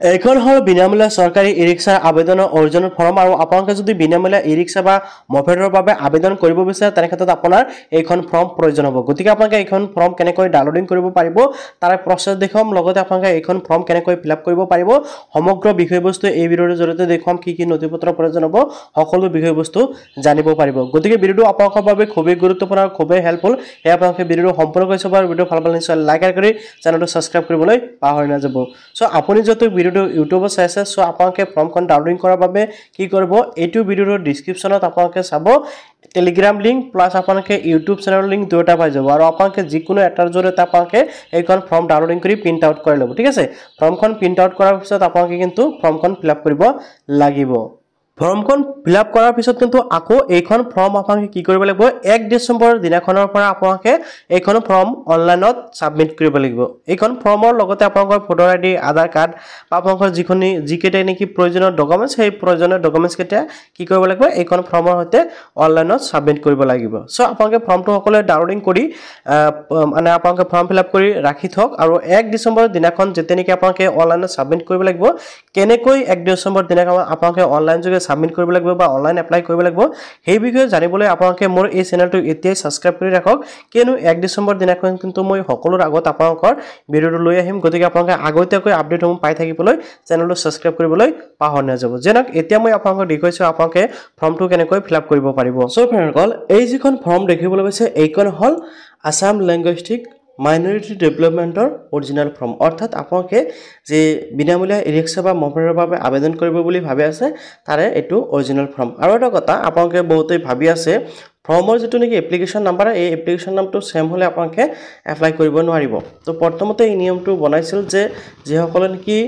এইখন হল বিনামূলীয়া চৰকাৰী ই-ৰিক্সাৰ আবেদনৰ অৰিজিনেল ফৰ্ম আৰু আপোনালোকে যদি বিনামূলীয়া ই-ৰিক্সা বা মপেডৰ বাবে আবেদন কৰিব বিচাৰে তেনে ক্ষেত্ৰত আপোনাৰ এইখন ফৰ্ম প্ৰয়োজন হ'ব গতিকে আপোনালোকে এইখন ফৰ্ম কেনেকৈ ডাউনলোডিং কৰিব পাৰিব তাৰ প্ৰচেছ দেখুৱাম লগতে আপোনালোকে এইখন ফৰ্ম কেনেকৈ ফিল আপ কৰিব পাৰিব সমগ্ৰ বিষয়বস্তু এই ভিডিঅ'ৰ জৰিয়তে দেখুৱাম কি নথিপত্ৰৰ প্ৰয়োজন হ'ব সকলো বিষয়বস্তু জানিব পাৰিব গতিকে ভিডিঅ'টো আপোনালোকৰ বাবে খুবেই গুৰুত্বপূৰ্ণ আৰু খুবেই হেল্পফুল এই আপোনালোকে ভিডিঅ'টো সম্পূৰ্ণকৈ চাব আৰু ভিডিঅ' ভাল পালে নিশ্চয় লাইক কৰি চেনেলটো সাবস্ক্ৰাইব কৰিবলৈ পাহৰি নাযাব সো আপুনি যদি ভিডিঅ'টো ইউটিউবত চাই আছে সো আপোনালোকে ফৰ্মখন ডাউনলোডিং কৰাৰ বাবে কি কৰিব এইটো ভিডিঅ'ৰ ডেসক্ৰিপচনত আপোনালোকে চাব টেলিগ্ৰাম লিংক প্লাস আপোনালোকে ইউটিউব চেনেলৰ লিংক দুটা পাই যাব আৰু আপোনালোকে যিকোনো এটাৰ জৰিয়তে আপোনালোকে এইখন ফৰ্ম ডাউনলোডিং কৰি প্ৰিন্ট আউট কৰি ল'ব ঠিক আছে ফৰ্মখন প্ৰিন্ট আউট কৰাৰ পিছত আপোনালোকে কিন্তু ফৰ্মখন ফিল আপ কৰিব লাগিব ফৰ্মখন ফিল আপ কৰাৰ পিছত কিন্তু আকৌ এইখন ফৰ্ম আপোনালোকে কি কৰিব লাগিব 1 ডিসেম্বৰ দিনাখনৰ পৰা আপোনালোকে এইখন ফৰ্ম অনলাইনত সাবমিট কৰিব লাগিব এইখন ফৰ্মৰ লগতে আপোনালোকৰ ফটো আইডি আধাৰ কাৰ্ড বা আপোনালোকৰ যিকেইটা নেকি প্ৰয়োজনীয় ডকুমেন্টছ সেই প্ৰয়োজনীয় ডকুমেন্টছ কেইটা কি কৰিব লাগিব এইখন ফৰ্মৰ সৈতে অনলাইনত সাবমিট কৰিব লাগিব সো আপোনালোকে ফৰ্মটো সকলোৱে ডাউনলোডিং কৰি মানে আপোনালোকে ফৰ্ম ফিল আপ কৰি ৰাখি থওক আৰু 1 ডিসেম্বৰ দিনাখন যেতিয়া নেকি আপোনালোকে অনলাইনত সাবমিট কৰিব লাগিব কেনেকৈ 1 ডিসেম্বৰ দিনাখন আপোনালোকে অনলাইন যোগে সাবমিট কৰিব লাগিব বা অনলাইন এপ্লাই কৰিব লাগিব সেই বিষয়ে জানিবলৈ আপোনালোকে মোৰ এই চেনেলটো এতিয়াই সাবস্ক্ৰাইব কৰি ৰাখক কিয়নো 1 ডিসেম্বৰ দিনাখন কিন্তু মই সকলোৰ আগত আপোনালোকৰ ভিডিঅ'টো লৈ আহিম গতিকে আপোনালোকে আগতীয়াকৈ আপডেটসমূহ পাই থাকিবলৈ চেনেলটো সাবস্ক্ৰাইব কৰিবলৈ পাহৰি নাযাব যেনক এতিয়া মই আপোনালোকক দেখুৱাইছো আপোনালোকে ফৰ্মটো কেনেকৈ ফিল আপ কৰিব পাৰিব সো ফ্ৰেণ্ডসকল এই যিখন ফৰ্ম দেখিবলৈ পাইছে এইখন হল আসাম লিংগুইষ্টিক মাইনৰিটি ডেভেলপমেন্টৰ অৰিজিনেল ফৰ্ম অৰ্থাৎ আপোনালোকে যে বিনামূলীয়া ই-ৰিক্সা বা মপেডৰ বাবে আবেদন কৰিব বুলি ভাবি আছে তাৰে এটো অৰিজিনেল ফৰ্ম আৰু এটা কথা আপোনালোকে বহুতেই ভাবি আছে ফৰ্মৰ যেটো নেকি এপ্লিকেশন নাম্বাৰ এই এপ্লিকেশন নামটো সেম হলে আপোনালোকে এপ্লাই কৰিব নোৱাৰিব তো প্ৰথমতে এই নিয়মটো বনাইছিল যে যেসকলে নেকি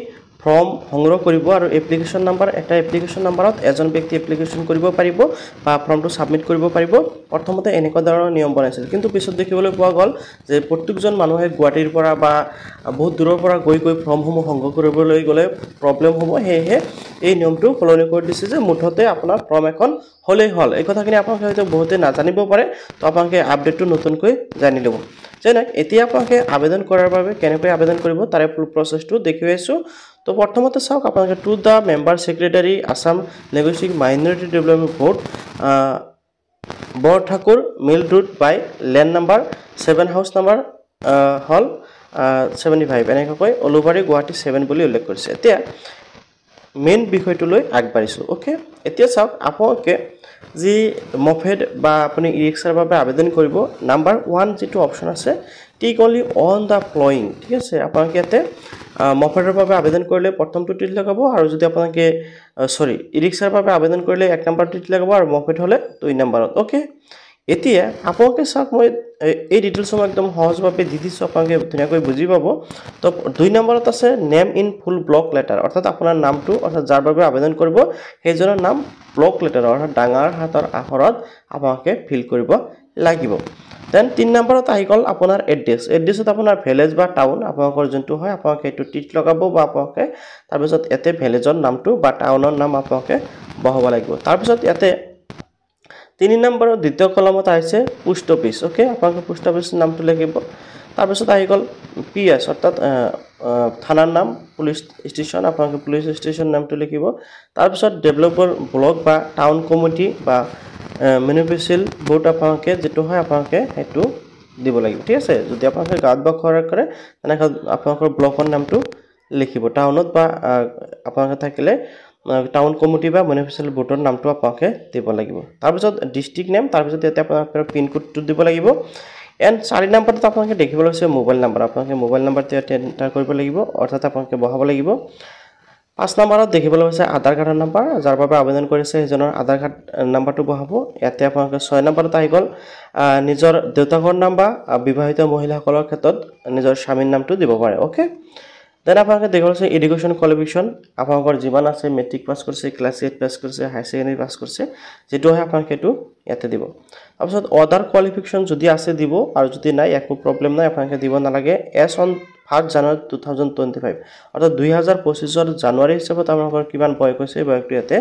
ফৰ্ম সংগ্ৰহ কৰিব আৰু এপ্লিকেশন নাম্বাৰ এটা এপ্লিকেশন নাম্বাৰত এজন ব্যক্তি এপ্লিকেশন কৰিব পাৰিব বা ফৰ্মটো সাবমিট কৰিব পাৰিব প্ৰথমতে এনেকুৱা ধৰণৰ নিয়ম বনাইছিল কিন্তু পিছত দেখিবলৈ পোৱা গল যে প্ৰত্যেকজন মানুহে গুৱাহাটীৰ পৰা বা বহুত দূৰৰ পৰা গৈ ফৰ্মসমূহ সংগ্ৰহ কৰিবলৈ গলে প্ৰবলেম হ'ব হেহে এই নিয়মটো সলনি কৰি দিছে যে মুঠতে আপোনাৰ ফৰ্ম এখন হলেই হল এই কথাখিনি আপোনালোকে হয়তো বহুতে নাজানিব পাৰে তো আপোনালোকে আপডেটটো নতুনকৈ জানি ল'ব যেনে এতিয়া আপোনালোকে আবেদন কৰাৰ বাবে কেনেকৈ আবেদন কৰিব তাৰে ফুল প্ৰসেছটো দেখুৱাইছো তো প্ৰথমতে চাওক আপোনালোকে to the member secretary Assam linguistic minority development board Borthakur mill road by lane number 7 house number হল 75 এনেকৈ অলুবাৰী গুৱাহাটী 7 বুলি উল্লেখ কৰিছে এতিয়া মেইন বিষয়টো লৈ আগবাঢ়িছো ওকে এতিয়া চাওক আপোনালোকে যি মফেড বা আপুনি ই-ৰিক্সাৰ বাবে আবেদন কৰিব নাম্বাৰ 1 যেটো অপচন আছে টিক অনলি অন দা ফ্লোইং ঠিক আছে আপোনালোকে ইয়াতে মফেডৰ বাবে আবেদন কৰিলে প্ৰথমটো টিক লগাব আৰু যদি আপোনালোকে সৰি ই-ৰিক্সাৰ বাবে আবেদন কৰিলে 1 নম্বৰ টিক লগাব আৰু মফেড হলে 2 নম্বৰত ওকে এতিয়া আপোনালোকে চাওক মই এই ডিটেইলছ একদম সহজভাৱে দি দিছো আপোনালোকে ধুনীয়াকৈ বুজি পাব তো 2 নম্বৰত আছে name in full block letter অৰ্থাৎ আপোনাৰ নামটো অৰ্থাৎ যাৰ বাবে আবেদন কৰিব সেইজনৰ নাম ব্লক লেটাৰ অৰ্থাৎ ডাঙৰ হাতৰ আখৰত আপোনালোকে ফিল কৰিব লাগিব দেন 3 নম্বৰত আহি গল আপোনাৰ এড্ৰেছত আপোনাৰ ভিলেজ বা টাউন আপোনালোকৰ যোনটো হয় আপোনালোকে এটো টিক লগাব বা আপোনালোকে তাৰ পিছত এতে ভিলেজৰ নামটো বা টাউনৰ নাম আপোনালোকে বহাব লাগিব তাৰ পিছত এতে 3 নম্বৰৰ দ্বিতীয় কলমত আছে পোষ্ট অফিস ওকে আপোনালোকে পোষ্ট অফিস নামটো লিখিব তাৰ পিছত আহি গল পিএস অৰ্থাৎ থানাৰ নাম পুলিশ ষ্টেচন আপোনালোকে পুলিশ ষ্টেচন নামটো লিখিব তাৰ পিছত ডেভেলপাৰ ব্লক বা টাউন কমিটি বা মিউনিচিপাল বোৰ্ড আপোনালোকে যেটো হয় আপোনালোকে হেতু দিব লাগিব ঠিক আছে যদি আপোনালোকে গাঁৱত বা খৰ কৰে তেনে আপোনালোকৰ ব্লকৰ নামটো লিখিব টাউনত বা আপোনালোকে থাকিলে টাউন কমিটি বা মিউনিচিপাল বোৰ্ডৰ নামটো আপোনালোকে দিব লাগিব তাৰ পিছত ডিস্ট্ৰিক্ট নেম তাৰ পিছত ইয়াতে আপোনালোকৰ পিন কোডটো দিব লাগিব এন্ড 4 নম্বৰত আপোনালোকে দেখিবলৈ আছে মোবাইল নাম্বাৰ আপোনালোকে মোবাইল নাম্বাৰটো এন্টাৰ কৰিব লাগিব অৰ্থাৎ আপোনালোকে বহাব লাগিব 5 নম্বৰত দেখিবলৈ আছে আধাৰ কাৰ্ডৰ নাম্বাৰ যাৰ বাবে আবেদন কৰিছে সেইজনৰ আধাৰ কাৰ্ড নাম্বাৰটো বহাব ইয়াতে আপোনালোকে 6 নম্বৰত আহি গল নিজৰ দেউতাকৰ নাম বা বিবাহিত মহিলাসকলৰ ক্ষেত্ৰত নিজৰ স্বামীৰ নামটো দিব পাৰে ওকে দেন আপোনালোকে দেখিবলৈ আছে এডুকেশন কোৱালিফিকেশন আপোনালোকৰ জীবন আছে মেট্ৰিক পাছ কৰিছে ক্লাছ 8 পাছ কৰিছে হাই সেকেন্ডাৰী পাছ কৰিছে যেটো হয় আপোনালোকে এটো ইয়াতে দিব তাৰপিছত অদাৰ কোৱালিফিকেশন যদি আছে দিব আৰু যদি নাই একো প্ৰবলেম নাই আপোনালোকে দিব নালাগে এছ অন 1 জানুৱাৰী 2025 অৰ্থাৎ 2025 জানুৱাৰী হিচাপত আপোনালোকৰ কিমান বয়স হৈছে বয়সটো ইয়াতে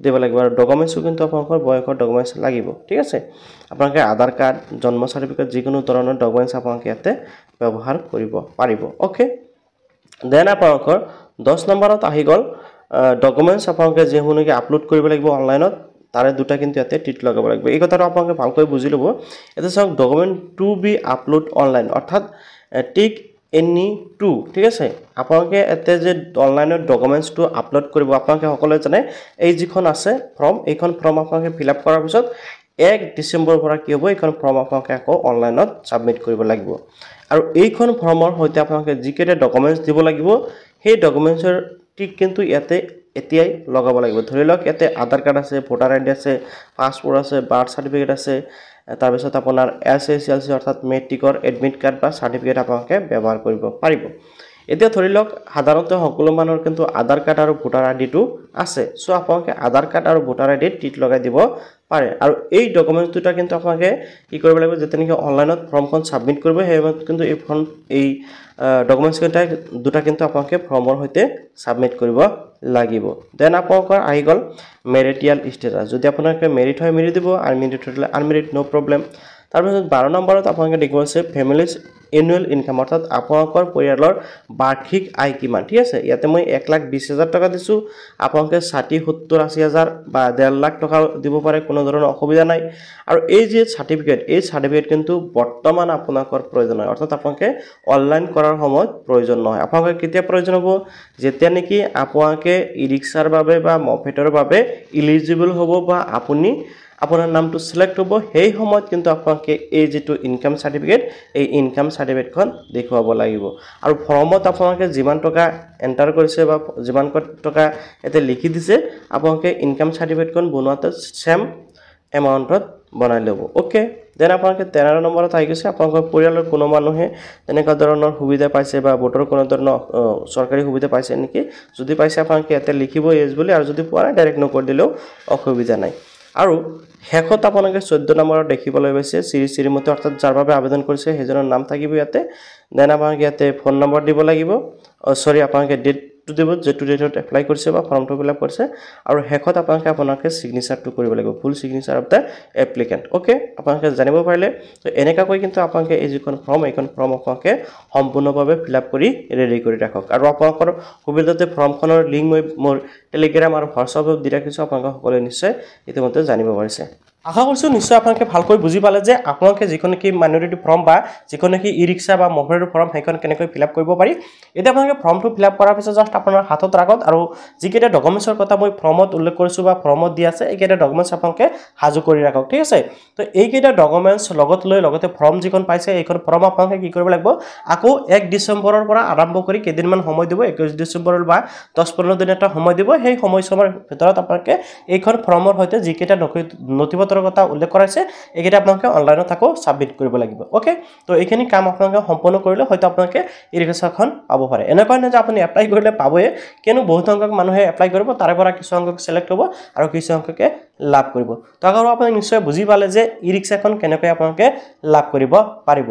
দিব লাগিব আৰু ডকুমেন্টছও কিন্তু আপোনালোকৰ বয়সৰ ডকুমেন্টছ লাগিব ঠিক আছে আপোনালোকে আধাৰ কাৰ্ড জন্ম সাৰ্টিফিকেট যিকোনো ধৰণৰ ডকুমেন্টছ আপোনালোকে ইয়াতে ব্যৱহাৰ কৰিব পাৰিব ওকে দেন আপোনালোকৰ 10 নম্বৰত আহি গ'ল ডকুমেণ্টছ আপোনালোকে যিসমূহকে আপলোড কৰিব লাগিব অনলাইনত তাৰে দুটা কিন্তু ইয়াতে টিক লগাব লাগিব এই কথাটো আপোনালোকে ভালকৈ বুজি ল'ব এটা চাওক document to be upload online অৰ্থাৎ টিক এনি টু ঠিক আছে আপোনালোকে এতে যে অনলাইনত ডকুমেণ্টছটো আপলোড কৰিব আপোনালোকে সকলোৱে জানে এই যিখন আছে ফৰ্ম এইখন ফৰ্ম আপোনালোকে ফিল আপ কৰাৰ পিছত 1 ডিসেম্বৰৰ পৰা কি হ'ব এইখন ফৰ্ম আপোনালোকে আকৌ অনলাইনত সাবমিট কৰিব লাগিব আৰু এইখন ফৰ্মৰ হৈতে আপোনালোকে যিকেটা ডকুমেণ্টছ দিব লাগিব সেই ডকুমেণ্টছৰ টিক কিন্তু ইয়াতে এতিয়াই লগাব লাগিব ধৰি লওক ইয়াতে আধাৰ কাৰ্ড আছে ভোটাৰ আইডি আছে পাছপোৰ্ট আছে বাৰ্থ সাৰ্টিফিকেট আছে তাৰ পিছত আপোনাৰ এছএছএলসি অৰ্থাৎ মেট্ৰিকৰ এডমিট কাৰ্ড বা সাৰ্টিফিকেট আপোনালোকে ব্যৱহাৰ কৰিব পাৰিব এতিয়া ধৰি লওক সাধাৰণতে সকলো মানুহৰ কিন্তু আধাৰ কাৰ্ড আৰু ভোটাৰ আইডিটো আছে সো আপোনালোকে আধাৰ কাৰ্ড আৰু ভোটাৰ আইডি টিক লগাই দিব পাৰে আৰু এই ডকুমেণ্টছ দুটা কিন্তু আপোনালোকে কি কৰিব লাগিব যেতে নেকি অনলাইনত ফৰ্মখন সাবমিট কৰিব হেই কিন্তু এই ফৰ্ম এই ডকুমেণ্টছ দুটা কিন্তু আপোনালোকে ফৰ্মৰ হৈতে সাবমিট কৰিব লাগিব দেন আপোনালোকৰ আহি গ'ল মেৰিটিয়াল ষ্টেটাছ যদি আপোনালোকে মেৰিট হয় মেৰি দিব আনমেৰিট হ'লে আনমেৰিট নো প্ৰবলেম তাৰপিছত 12 নম্বৰত আপোনালোকে দেখিব আছে ফেমিলিজ এনুৱেল ইনকাম অৰ্থাৎ আপোনালোকৰ পৰিয়ালৰ বাৰ্ষিক আয় কিমান ঠিক আছে ইয়াতে মই 1,20,000 টকা দিছো আপোনালোকে 60,70,80,000 বা 1.5 লাখ টকা দিব পাৰে কোনো ধৰণৰ অসুবিধা নাই আৰু এই যে সাৰ্টিফিকেট কিন্তু বৰ্তমান আপোনালোকৰ প্ৰয়োজন হয় অৰ্থাৎ আপোনালোকে অনলাইন কৰাৰ সময়ত প্ৰয়োজন নহয় আপোনালোকে কেতিয়া প্ৰয়োজন হ'ব যেতিয়া নেকি আপোনালোকে ই-ৰিক্সাৰ বাবে বা মফেটৰ বাবে এলিজিবল হ'ব বা আপুনি আপোনাৰ নামটো সিলেক্ট হ'ব সেই সময়ত কিন্তু আপোনালোকে এই যেটো ইনকাম সাৰ্টিফিকেট এই ইনকাম সাৰ্টিফিকেটখন দেখুৱাব লাগিব আৰু ফৰ্মত আপোনালোকে যিমান টকা এন্টাৰ কৰিছে বা যিমান টকা এতে লিখি দিছে আপোনালোকে ইনকাম সাৰ্টিফিকেটখন বনোৱাতে সেম এমাউন্টত বনাই ল'ব ওকে দেন আপোনালোকে 13 নম্বৰত আহি গৈছে আপোনালোকৰ পৰিয়ালৰ কোনো মানুহে তেনেকা ধৰণৰ সুবিধা পাইছে বা ভোটৰ কোনো ধৰণৰ চৰকাৰী সুবিধা পাইছে নেকি যদি পাইছে আপোনালোকে এতে লিখিব এজ বুলি আৰু যদি পোৱা নাই ডাইৰেক্ট নকৰ দিলেও অসুবিধা নাই আৰু হেকত আপোনালোকে 14 নম্বৰত দেখিবলৈ পাইছে শ্ৰীমতী অৰ্থাৎ যাৰ বাবে আবেদন কৰিছে হেজনৰ নাম থাকিব ইয়াতে দেন আপোনালোকে ইয়াতে ফোন নম্বৰ দিব লাগিব সৰি আপোনালোকে ডেট টু দিব যেটো ডেটত এপ্লাই কৰিছে বা ফৰ্মটো ফিল আপ কৰিছে আৰু হেকত আপোনালোকে সিগনেচাৰটো কৰিব লাগিব full signature of the applicant okay আপোনালোকে জানিব পাৰিলে তো এনেকা কৈ কিন্তু আপোনালোকে এই যিখন ফৰ্ম আপোনালোকে সম্পূৰ্ণভাৱে ফিল আপ কৰি ৰেডি কৰি ৰাখক আৰু আপোনালোকৰ সুবিধাতে ফৰ্মখনৰ লিংক মই মোৰ টেলিগ্ৰাম আৰু হোৱাটছআপত দি ৰাখিছো আপোনালোকে সকলোৱে নিশ্চয় ইতিমধ্যে জানিব পাৰিছে আশা কৰিছো নিশ্চয় আপোনালোকে ভালকৈ বুজি পালে যে আপোনালোকে যিখন কি মাইনৰিটি ফৰ্ম বা যিখন কি ই-ৰিক্সা বা মফেটৰ ফৰ্ম হেখন কেনেকৈ ফিল আপ কৰিব পাৰি এতিয়া আপোনালোকে ফৰ্মটো ফিল আপ কৰাৰ পিছত জাস্ট আপোনাৰ হাতত ৰাখত আৰু যিকেটা ডকুমেণ্টছৰ কথা মই ফৰ্মত উল্লেখ কৰিছো বা ফৰ্মত দি আছে এইকেটা ডকুমেণ্টছ আপোনালোকে হাজু কৰি ৰাখক ঠিক আছে তো এইকেটা ডকুমেণ্টছ লগত লৈ লগতে ফৰ্ম যিখন পাইছে এইখন ফৰ্ম আপোনালোকে কি কৰিব লাগিব আকৌ 1 ডিসেম্বৰৰ পৰা আৰম্ভ কৰি কেদিনমান সময় দিব 21 ডিসেম্বৰৰ বা 10-15 দিন এটা সময় দিব সেই সময়ৰ ভিতৰত আপোনালোকে এইখন ফৰ্মৰ হৈতে যিকেটা নথিপত্ৰৰ কথা উল্লেখ কৰাইছে এইকেটা আপোনালোকে অনলাইনত আকৌ সাবমিট কৰিব লাগিব ওকে তো এইখিনি কাম আপোনালোকে সম্পূৰ্ণ কৰিলে হয়তো আপোনালোকে ই-ৰিক্সাখন পাব পাৰে এনেকুৱা নহয় যে আপুনি এপ্লাই কৰিলে পাবয়ে কিয়নো বহুত সংখ্যক মানুহে এপ্লাই কৰিব তাৰে পৰা কিছু সংখ্যক সিলেক্ট হ'ব আৰু কিছু সংখ্যকে লাভ কৰিব তো আগৰ আপুনি নিশ্চয় বুজি পালে যে ই-ৰিক্সাখন কেনেকৈ আপোনালোকে লাভ কৰিব পাৰিব